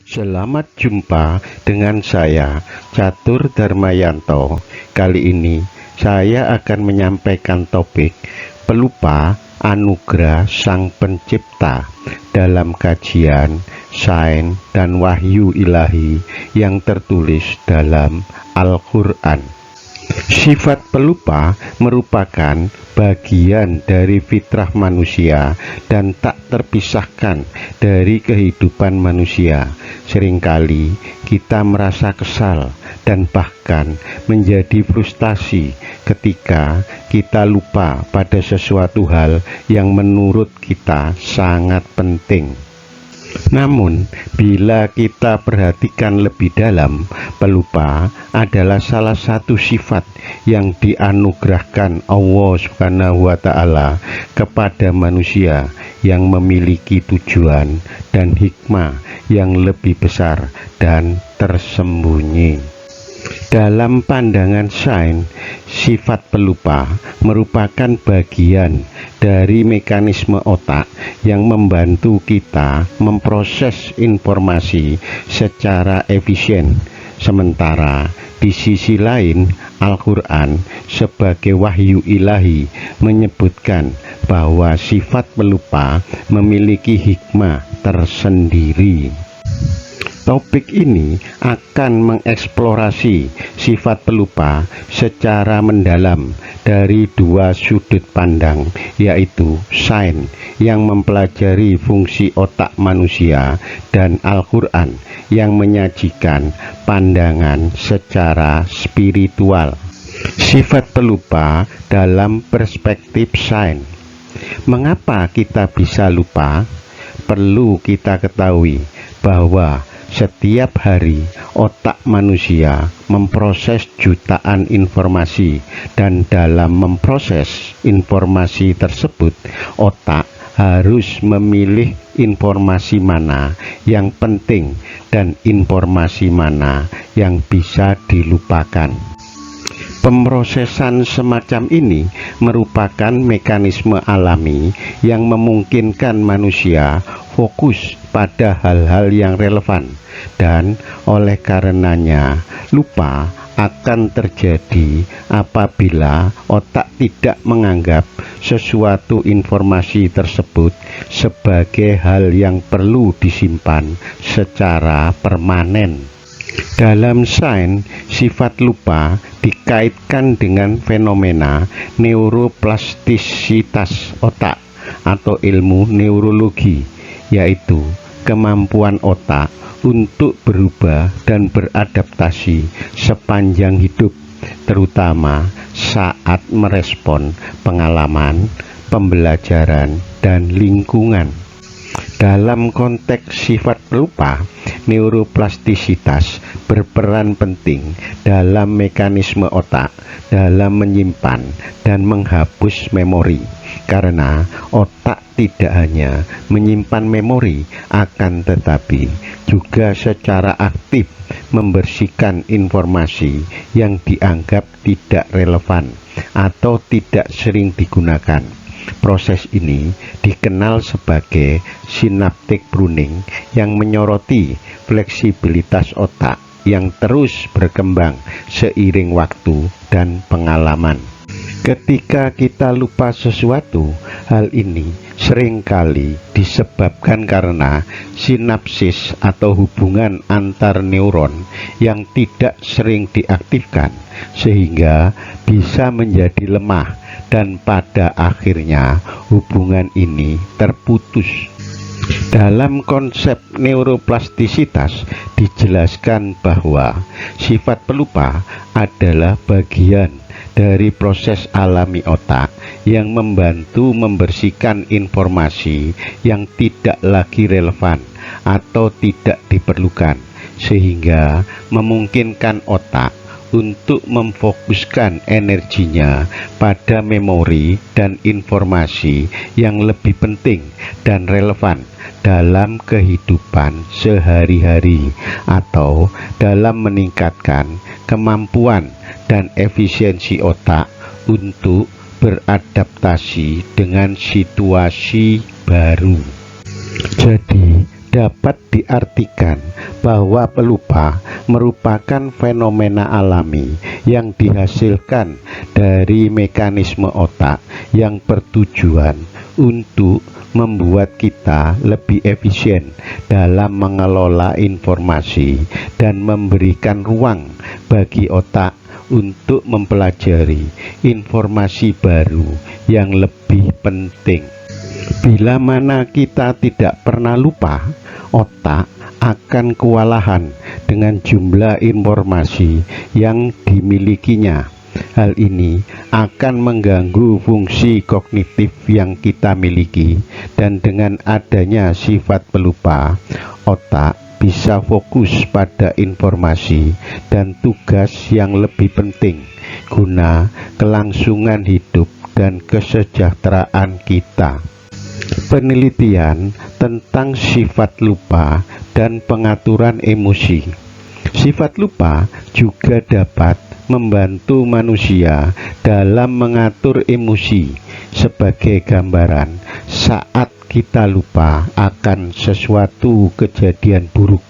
Selamat jumpa dengan saya, Catur Darmayanto. Kali ini saya akan menyampaikan topik pelupa anugerah Sang Pencipta dalam kajian Sains dan Wahyu Ilahi yang tertulis dalam Al-Quran. Sifat pelupa merupakan bagian dari fitrah manusia dan tak terpisahkan dari kehidupan manusia. Seringkali kita merasa kesal dan bahkan menjadi frustasi ketika kita lupa pada sesuatu hal yang menurut kita sangat penting. Namun, bila kita perhatikan lebih dalam, pelupa adalah salah satu sifat yang dianugerahkan Allah Subhanahu wa Ta'ala kepada manusia yang memiliki tujuan dan hikmah yang lebih besar dan tersembunyi. Dalam pandangan sains, sifat pelupa merupakan bagian dari mekanisme otak yang membantu kita memproses informasi secara efisien. Sementara di sisi lain, Al-Quran sebagai wahyu ilahi menyebutkan bahwa sifat pelupa memiliki hikmah tersendiri. Topik ini akan mengeksplorasi sifat pelupa secara mendalam dari dua sudut pandang, yaitu sains yang mempelajari fungsi otak manusia dan Al-Quran yang menyajikan pandangan secara spiritual. Sifat pelupa dalam perspektif sains. Mengapa kita bisa lupa? Perlu kita ketahui bahwa setiap hari otak manusia memproses jutaan informasi, dan dalam memproses informasi tersebut otak harus memilih informasi mana yang penting dan informasi mana yang bisa dilupakan. Pemrosesan semacam ini merupakan mekanisme alami yang memungkinkan manusia fokus pada hal-hal yang relevan, dan oleh karenanya lupa akan terjadi apabila otak tidak menganggap sesuatu informasi tersebut sebagai hal yang perlu disimpan secara permanen. Dalam sains, sifat lupa dikaitkan dengan fenomena neuroplastisitas otak atau ilmu neurologi, yaitu kemampuan otak untuk berubah dan beradaptasi sepanjang hidup, terutama saat merespon pengalaman, pembelajaran, dan lingkungan. Dalam konteks sifat pelupa, neuroplastisitas berperan penting dalam mekanisme otak dalam menyimpan dan menghapus memori, karena otak tidak hanya menyimpan memori, akan tetapi juga secara aktif membersihkan informasi yang dianggap tidak relevan atau tidak sering digunakan. Proses ini dikenal sebagai synaptic pruning yang menyoroti fleksibilitas otak yang terus berkembang seiring waktu dan pengalaman. Ketika kita lupa sesuatu, hal ini seringkali disebabkan karena sinapsis atau hubungan antar neuron yang tidak sering diaktifkan, sehingga bisa menjadi lemah dan pada akhirnya hubungan ini terputus. Dalam konsep neuroplastisitas dijelaskan bahwa sifat pelupa adalah bagian dari proses alami otak yang membantu membersihkan informasi yang tidak lagi relevan atau tidak diperlukan, sehingga memungkinkan otak untuk memfokuskan energinya pada memori dan informasi yang lebih penting dan relevan dalam kehidupan sehari-hari, atau dalam meningkatkan kemampuan dan efisiensi otak untuk beradaptasi dengan situasi baru. Jadi, dapat diartikan bahwa pelupa merupakan fenomena alami yang dihasilkan dari mekanisme otak yang bertujuan untuk membuat kita lebih efisien dalam mengelola informasi dan memberikan ruang bagi otak untuk mempelajari informasi baru yang lebih penting. Bila mana kita tidak pernah lupa, otak akan kewalahan dengan jumlah informasi yang dimilikinya. Hal ini akan mengganggu fungsi kognitif yang kita miliki, dan dengan adanya sifat pelupa, otak bisa fokus pada informasi dan tugas yang lebih penting guna kelangsungan hidup dan kesejahteraan kita. Penelitian tentang sifat lupa dan pengaturan emosi. Sifat lupa juga dapat membantu manusia dalam mengatur emosi. Sebagai gambaran, saat kita lupa akan sesuatu kejadian buruk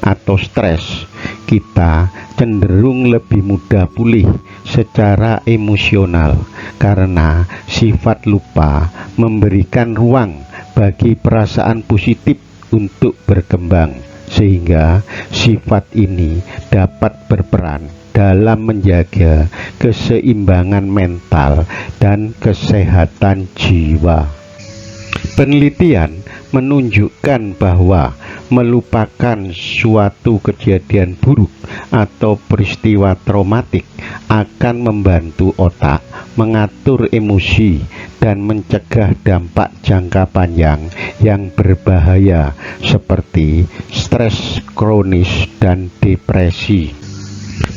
atau stres, kita cenderung lebih mudah pulih secara emosional karena sifat lupa memberikan ruang bagi perasaan positif untuk berkembang, sehingga sifat ini dapat berperan dalam menjaga keseimbangan mental dan kesehatan jiwa. Penelitian menunjukkan bahwa melupakan suatu kejadian buruk atau peristiwa traumatik akan membantu otak mengatur emosi dan mencegah dampak jangka panjang yang berbahaya seperti stres kronis dan depresi.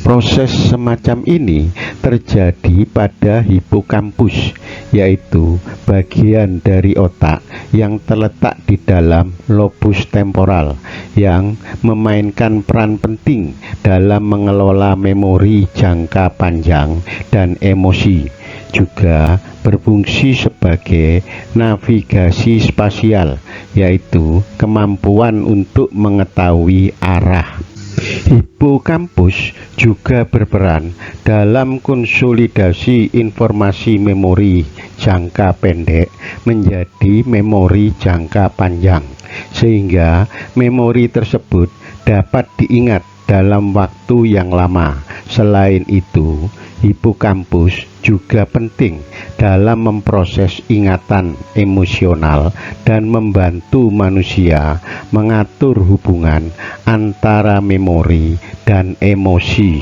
Proses semacam ini terjadi pada hipokampus, yaitu bagian dari otak yang terletak di dalam lobus temporal yang memainkan peran penting dalam mengelola memori jangka panjang dan emosi. Juga berfungsi sebagai navigasi spasial, yaitu kemampuan untuk mengetahui arah. Hipokampus juga berperan dalam konsolidasi informasi memori jangka pendek menjadi memori jangka panjang, sehingga memori tersebut dapat diingat dalam waktu yang lama. Selain itu, hipokampus juga penting dalam memproses ingatan emosional dan membantu manusia mengatur hubungan antara memori dan emosi.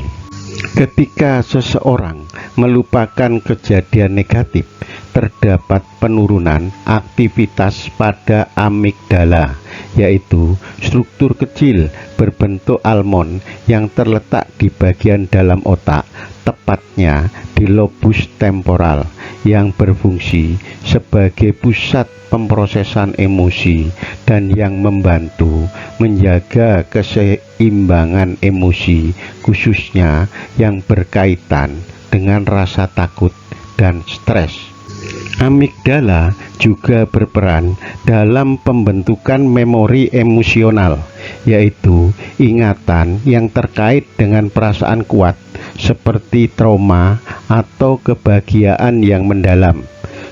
Ketika seseorang melupakan kejadian negatif, terdapat penurunan aktivitas pada amigdala, yaitu struktur kecil berbentuk almond yang terletak di bagian dalam otak, tepatnya di lobus temporal, yang berfungsi sebagai pusat pemrosesan emosi dan yang membantu menjaga keseimbangan emosi, khususnya yang berkaitan dengan rasa takut dan stres. Amigdala juga berperan dalam pembentukan memori emosional, yaitu ingatan yang terkait dengan perasaan kuat seperti trauma atau kebahagiaan yang mendalam.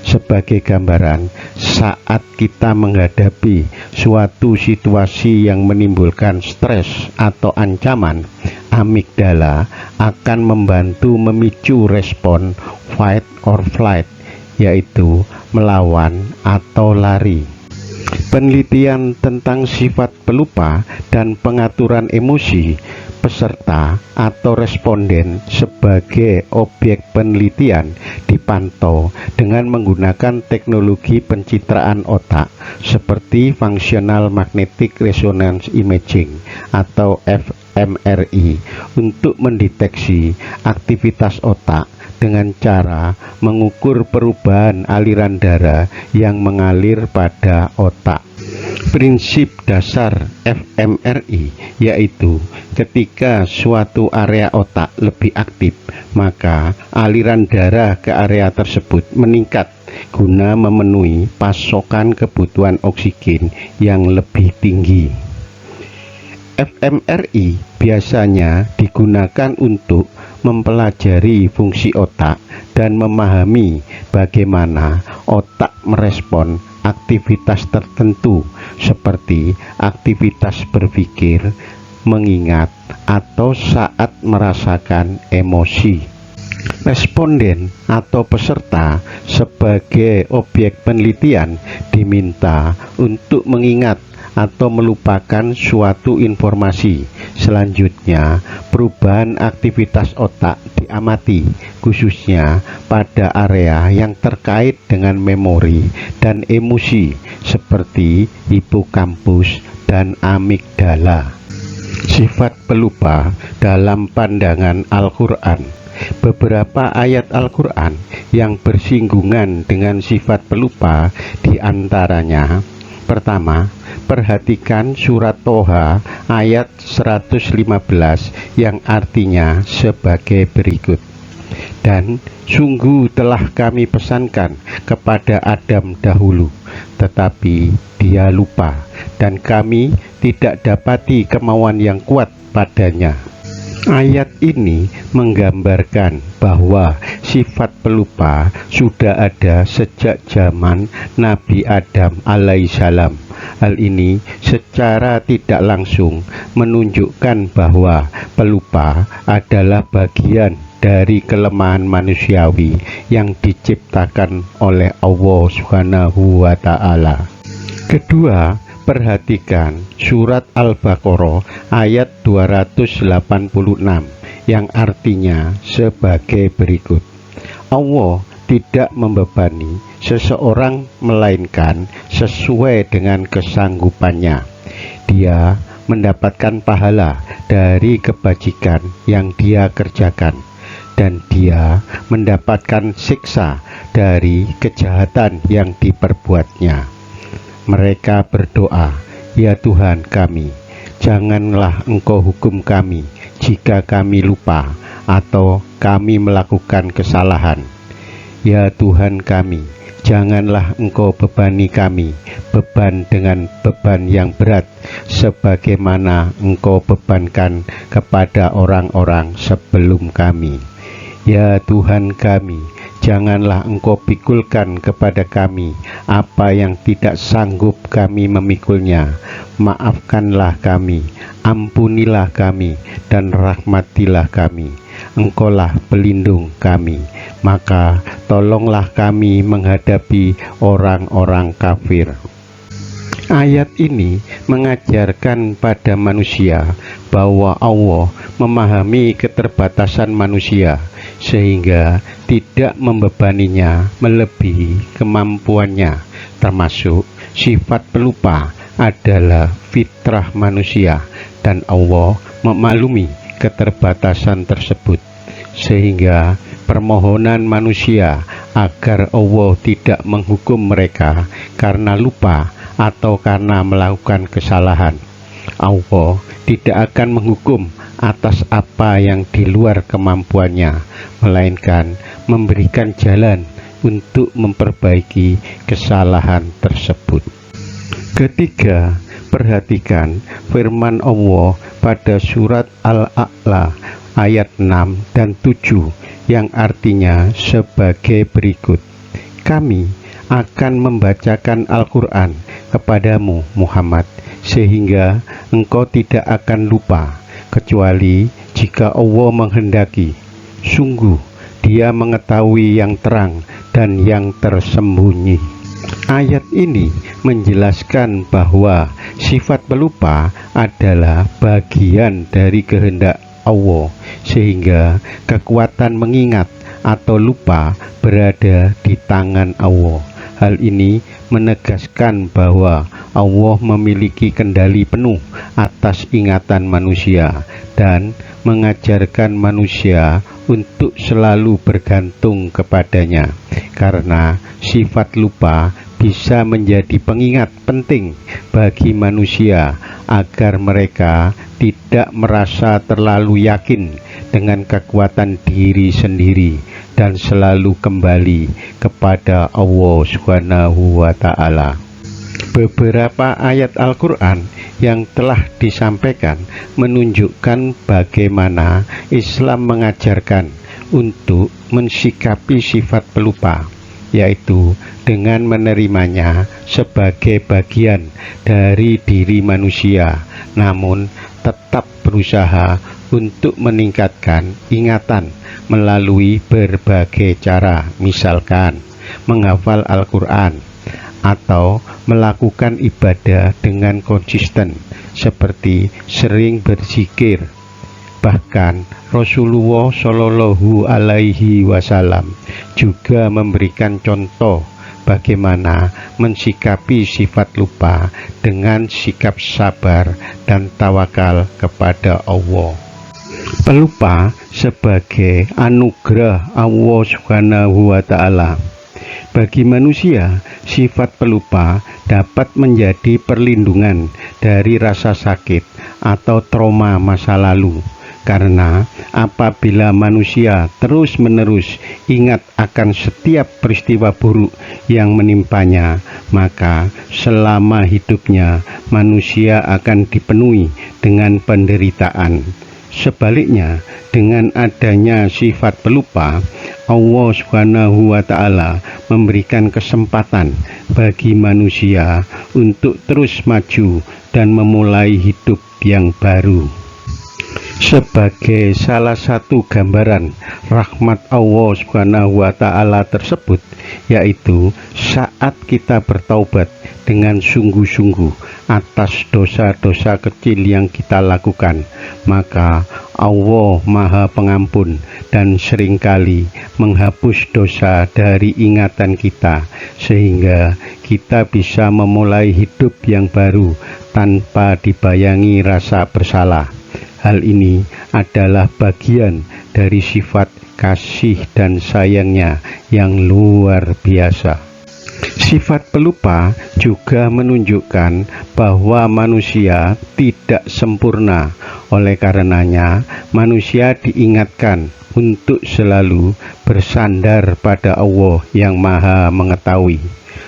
Sebagai gambaran, saat kita menghadapi suatu situasi yang menimbulkan stres atau ancaman, amigdala akan membantu memicu respon fight or flight, yaitu melawan atau lari. Penelitian tentang sifat pelupa dan pengaturan emosi peserta atau responden sebagai objek penelitian dipantau dengan menggunakan teknologi pencitraan otak seperti Functional Magnetic Resonance Imaging atau fMRI untuk mendeteksi aktivitas otak dengan cara mengukur perubahan aliran darah yang mengalir pada otak. Prinsip dasar fMRI yaitu ketika suatu area otak lebih aktif, maka aliran darah ke area tersebut meningkat guna memenuhi pasokan kebutuhan oksigen yang lebih tinggi. fMRI biasanya digunakan untuk mempelajari fungsi otak dan memahami bagaimana otak merespon aktivitas tertentu seperti aktivitas berpikir, mengingat, atau saat merasakan emosi. Responden atau peserta sebagai objek penelitian diminta untuk mengingat atau melupakan suatu informasi. Selanjutnya, perubahan aktivitas otak diamati, khususnya pada area yang terkait dengan memori dan emosi seperti hipokampus dan amigdala. Sifat pelupa dalam pandangan Al-Quran. Beberapa ayat Al-Quran yang bersinggungan dengan sifat pelupa diantaranya: pertama, perhatikan surat Toha ayat 115 yang artinya sebagai berikut. Dan sungguh telah kami pesankan kepada Adam dahulu, tetapi dia lupa, dan kami tidak dapati kemauan yang kuat padanya. Ayat ini menggambarkan bahwa sifat pelupa sudah ada sejak zaman Nabi Adam alaihissalam. Hal ini secara tidak langsung menunjukkan bahwa pelupa adalah bagian dari kelemahan manusiawi yang diciptakan oleh Allah Subhanahu wa Ta'ala. Kedua, perhatikan surat Al-Baqarah ayat 286 yang artinya sebagai berikut. Allah tidak membebani seseorang melainkan sesuai dengan kesanggupannya. Dia mendapatkan pahala dari kebajikan yang dia kerjakan, dan dia mendapatkan siksa dari kejahatan yang diperbuatnya. Mereka berdoa, "Ya Tuhan kami, janganlah Engkau hukum kami jika kami lupa atau kami melakukan kesalahan. Ya Tuhan kami, janganlah Engkau bebani kami beban dengan beban yang berat, sebagaimana Engkau bebankan kepada orang-orang sebelum kami. Ya Tuhan kami, janganlah Engkau pikulkan kepada kami apa yang tidak sanggup kami memikulnya. Maafkanlah kami, ampunilah kami, dan rahmatilah kami. Engkaulah pelindung kami, maka tolonglah kami menghadapi orang-orang kafir." Ayat ini mengajarkan pada manusia bahwa Allah memahami keterbatasan manusia, sehingga tidak membebaninya melebihi kemampuannya, termasuk sifat pelupa adalah fitrah manusia, dan Allah memaklumi keterbatasan tersebut, sehingga permohonan manusia agar Allah tidak menghukum mereka karena lupa atau karena melakukan kesalahan. Allah tidak akan menghukum atas apa yang di luar kemampuannya, melainkan memberikan jalan untuk memperbaiki kesalahan tersebut. Ketiga, perhatikan firman Allah pada surat Al-A'la ayat 6 dan 7 yang artinya sebagai berikut. Kami akan membacakan Al-Quran kepadamu Muhammad, sehingga engkau tidak akan lupa, kecuali jika Allah menghendaki. Sungguh Dia mengetahui yang terang dan yang tersembunyi. Ayat ini menjelaskan bahwa sifat pelupa adalah bagian dari kehendak Allah, sehingga kekuatan mengingat atau lupa berada di tangan Allah. Hal ini menegaskan bahwa Allah memiliki kendali penuh atas ingatan manusia dan mengajarkan manusia untuk selalu bergantung kepadanya, karena sifat lupa bisa menjadi pengingat penting bagi manusia agar mereka tidak merasa terlalu yakin dengan kekuatan diri sendiri dan selalu kembali kepada Allah Subhanahu wa Ta'ala. Beberapa ayat Al-Quran yang telah disampaikan menunjukkan bagaimana Islam mengajarkan untuk mensikapi sifat pelupa, yaitu dengan menerimanya sebagai bagian dari diri manusia, namun tetap berusaha untuk meningkatkan ingatan melalui berbagai cara, misalkan menghafal Al-Quran atau melakukan ibadah dengan konsisten seperti sering berzikir. Bahkan Rasulullah Shallallahu Alaihi Wasallam juga memberikan contoh bagaimana mensikapi sifat lupa dengan sikap sabar dan tawakal kepada Allah. Pelupa sebagai anugerah Allah Subhanahu wa Ta'ala. Bagi manusia, sifat pelupa dapat menjadi perlindungan dari rasa sakit atau trauma masa lalu. Karena apabila manusia terus-menerus ingat akan setiap peristiwa buruk yang menimpanya, maka selama hidupnya manusia akan dipenuhi dengan penderitaan. Sebaliknya, dengan adanya sifat pelupa, Allah Subhanahu wa Ta'ala memberikan kesempatan bagi manusia untuk terus maju dan memulai hidup yang baru. Sebagai salah satu gambaran rahmat Allah Subhanahu wa Ta'ala tersebut, yaitu saat kita bertaubat dengan sungguh-sungguh atas dosa-dosa kecil yang kita lakukan, maka Allah Maha Pengampun dan seringkali menghapus dosa dari ingatan kita, sehingga kita bisa memulai hidup yang baru tanpa dibayangi rasa bersalah. Hal ini adalah bagian dari sifat kasih dan sayangnya yang luar biasa. Sifat pelupa juga menunjukkan bahwa manusia tidak sempurna. Oleh karenanya, manusia diingatkan untuk selalu bersandar pada Allah yang Maha Mengetahui.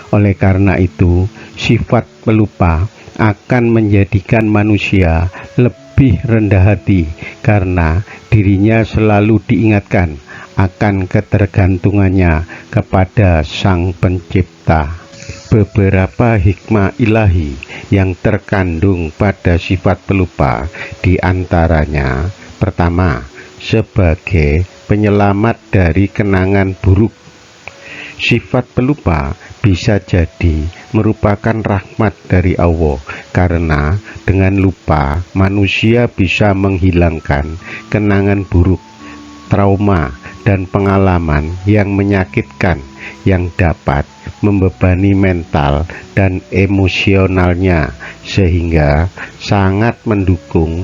Oleh karena itu, sifat pelupa akan menjadikan manusia lebih rendah hati karena dirinya selalu diingatkan akan ketergantungannya kepada Sang Pencipta. Beberapa hikmah ilahi yang terkandung pada sifat pelupa diantaranya: pertama, sebagai penyelamat dari kenangan buruk. Sifat pelupa bisa jadi merupakan rahmat dari Allah, karena dengan lupa manusia bisa menghilangkan kenangan buruk, trauma, dan pengalaman yang menyakitkan yang dapat membebani mental dan emosionalnya, sehingga sangat mendukung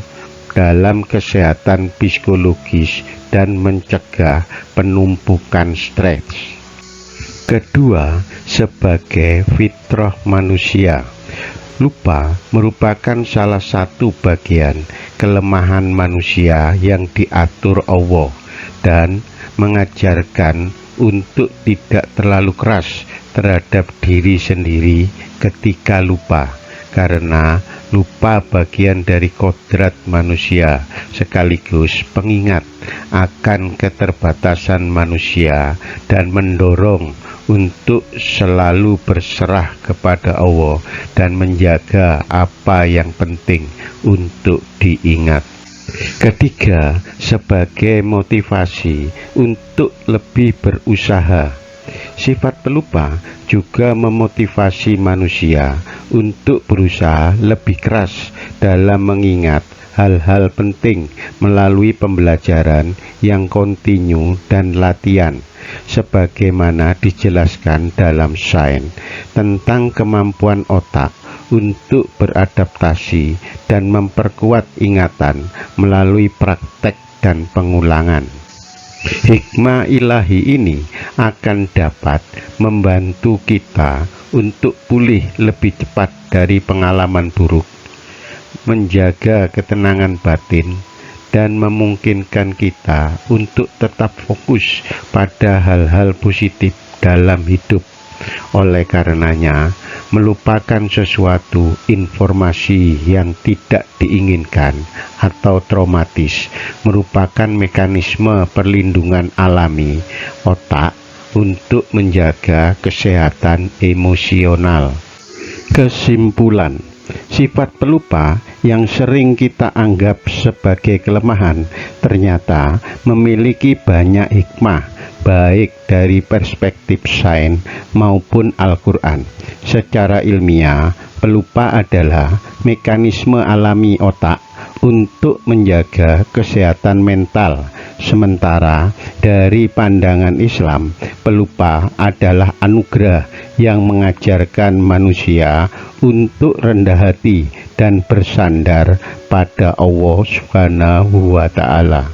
dalam kesehatan psikologis dan mencegah penumpukan stres. Kedua, sebagai fitrah manusia. Lupa merupakan salah satu bagian kelemahan manusia yang diatur Allah dan mengajarkan untuk tidak terlalu keras terhadap diri sendiri ketika lupa, karena lupa bagian dari kodrat manusia sekaligus pengingat akan keterbatasan manusia dan mendorong untuk selalu berserah kepada Allah dan menjaga apa yang penting untuk diingat. Ketiga, sebagai motivasi untuk lebih berusaha. Sifat pelupa juga memotivasi manusia untuk berusaha lebih keras dalam mengingat hal-hal penting melalui pembelajaran yang kontinu dan latihan, sebagaimana dijelaskan dalam sains tentang kemampuan otak untuk beradaptasi dan memperkuat ingatan melalui praktek dan pengulangan. Hikmah ilahi ini akan dapat membantu kita untuk pulih lebih cepat dari pengalaman buruk, menjaga ketenangan batin, dan memungkinkan kita untuk tetap fokus pada hal-hal positif dalam hidup. Oleh karenanya, melupakan sesuatu informasi yang tidak diinginkan atau traumatis merupakan mekanisme perlindungan alami otak untuk menjaga kesehatan emosional. Kesimpulan, sifat pelupa yang sering kita anggap sebagai kelemahan ternyata memiliki banyak hikmah, baik dari perspektif sains maupun Al-Quran. Secara ilmiah, pelupa adalah mekanisme alami otak untuk menjaga kesehatan mental. Sementara dari pandangan Islam, pelupa adalah anugerah yang mengajarkan manusia untuk rendah hati dan bersandar pada Allah Subhanahu wa Ta'ala.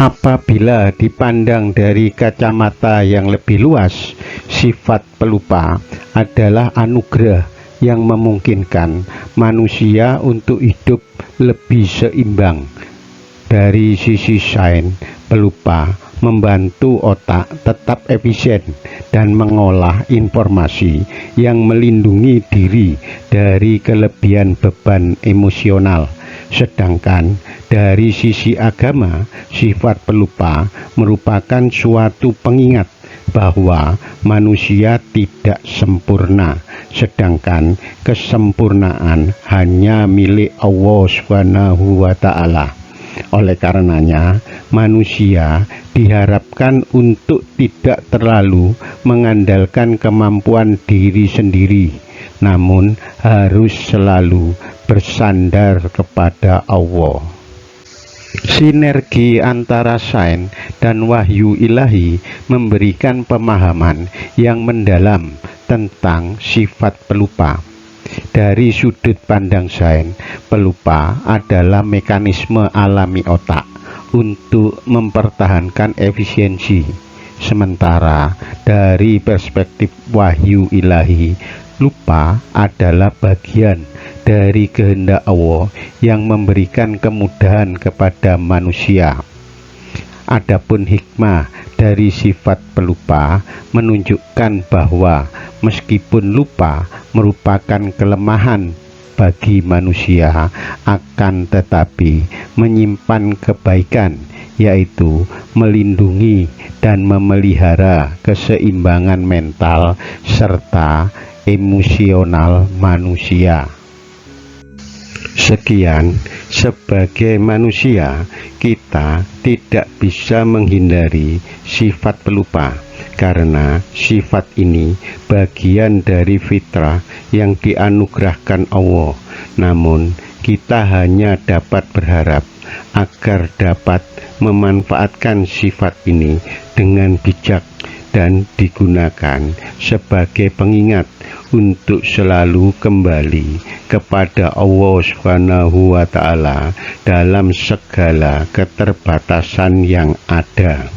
Apabila dipandang dari kacamata yang lebih luas, sifat pelupa adalah anugerah yang memungkinkan manusia untuk hidup lebih seimbang. Dari sisi sains, pelupa membantu otak tetap efisien dan mengolah informasi yang melindungi diri dari kelebihan beban emosional. Sedangkan dari sisi agama, sifat pelupa merupakan suatu pengingat bahwa manusia tidak sempurna, sedangkan kesempurnaan hanya milik Allah Subhanahu wa Ta'ala. Oleh karenanya, manusia diharapkan untuk tidak terlalu mengandalkan kemampuan diri sendiri, namun harus selalu bersandar kepada Allah. Sinergi antara sains dan wahyu ilahi memberikan pemahaman yang mendalam tentang sifat pelupa. Dari sudut pandang sains, pelupa adalah mekanisme alami otak untuk mempertahankan efisiensi. Sementara dari perspektif wahyu ilahi, lupa adalah bagian dari kehendak Allah yang memberikan kemudahan kepada manusia. Adapun hikmah dari sifat pelupa menunjukkan bahwa meskipun lupa merupakan kelemahan bagi manusia, akan tetapi menyimpan kebaikan, yaitu melindungi dan memelihara keseimbangan mental serta emosional manusia. Sekian, sebagai manusia, kita tidak bisa menghindari sifat pelupa, karena sifat ini bagian dari fitrah yang dianugerahkan Allah. Namun, kita hanya dapat berharap agar dapat memanfaatkan sifat ini dengan bijak dan digunakan sebagai pengingat untuk selalu kembali kepada Allah Subhanahu wa Ta'ala dalam segala keterbatasan yang ada.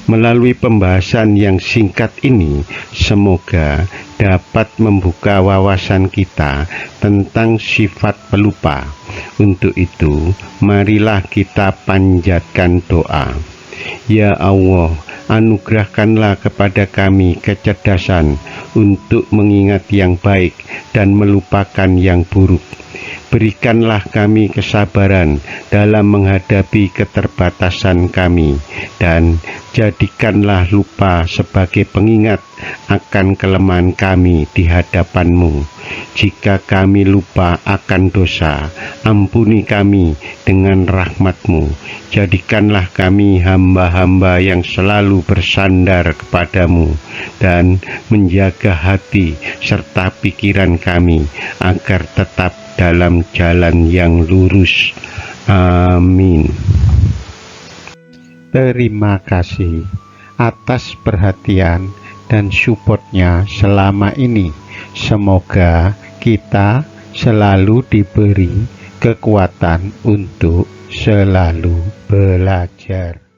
Melalui pembahasan yang singkat ini, semoga dapat membuka wawasan kita tentang sifat pelupa. Untuk itu, marilah kita panjatkan doa. Ya Allah, anugerahkanlah kepada kami kecerdasan untuk mengingat yang baik dan melupakan yang buruk. Berikanlah kami kesabaran dalam menghadapi keterbatasan kami, dan jadikanlah lupa sebagai pengingat akan kelemahan kami di hadapan-Mu. Jika kami lupa akan dosa, ampuni kami dengan rahmat-Mu. Jadikanlah kami hamba-hamba yang selalu bersandar kepadamu dan menjaga hati serta pikiran kami agar tetap dalam jalan yang lurus. Amin. Terima kasih atas perhatian dan supportnya selama ini. Semoga kita selalu diberi kekuatan untuk selalu belajar.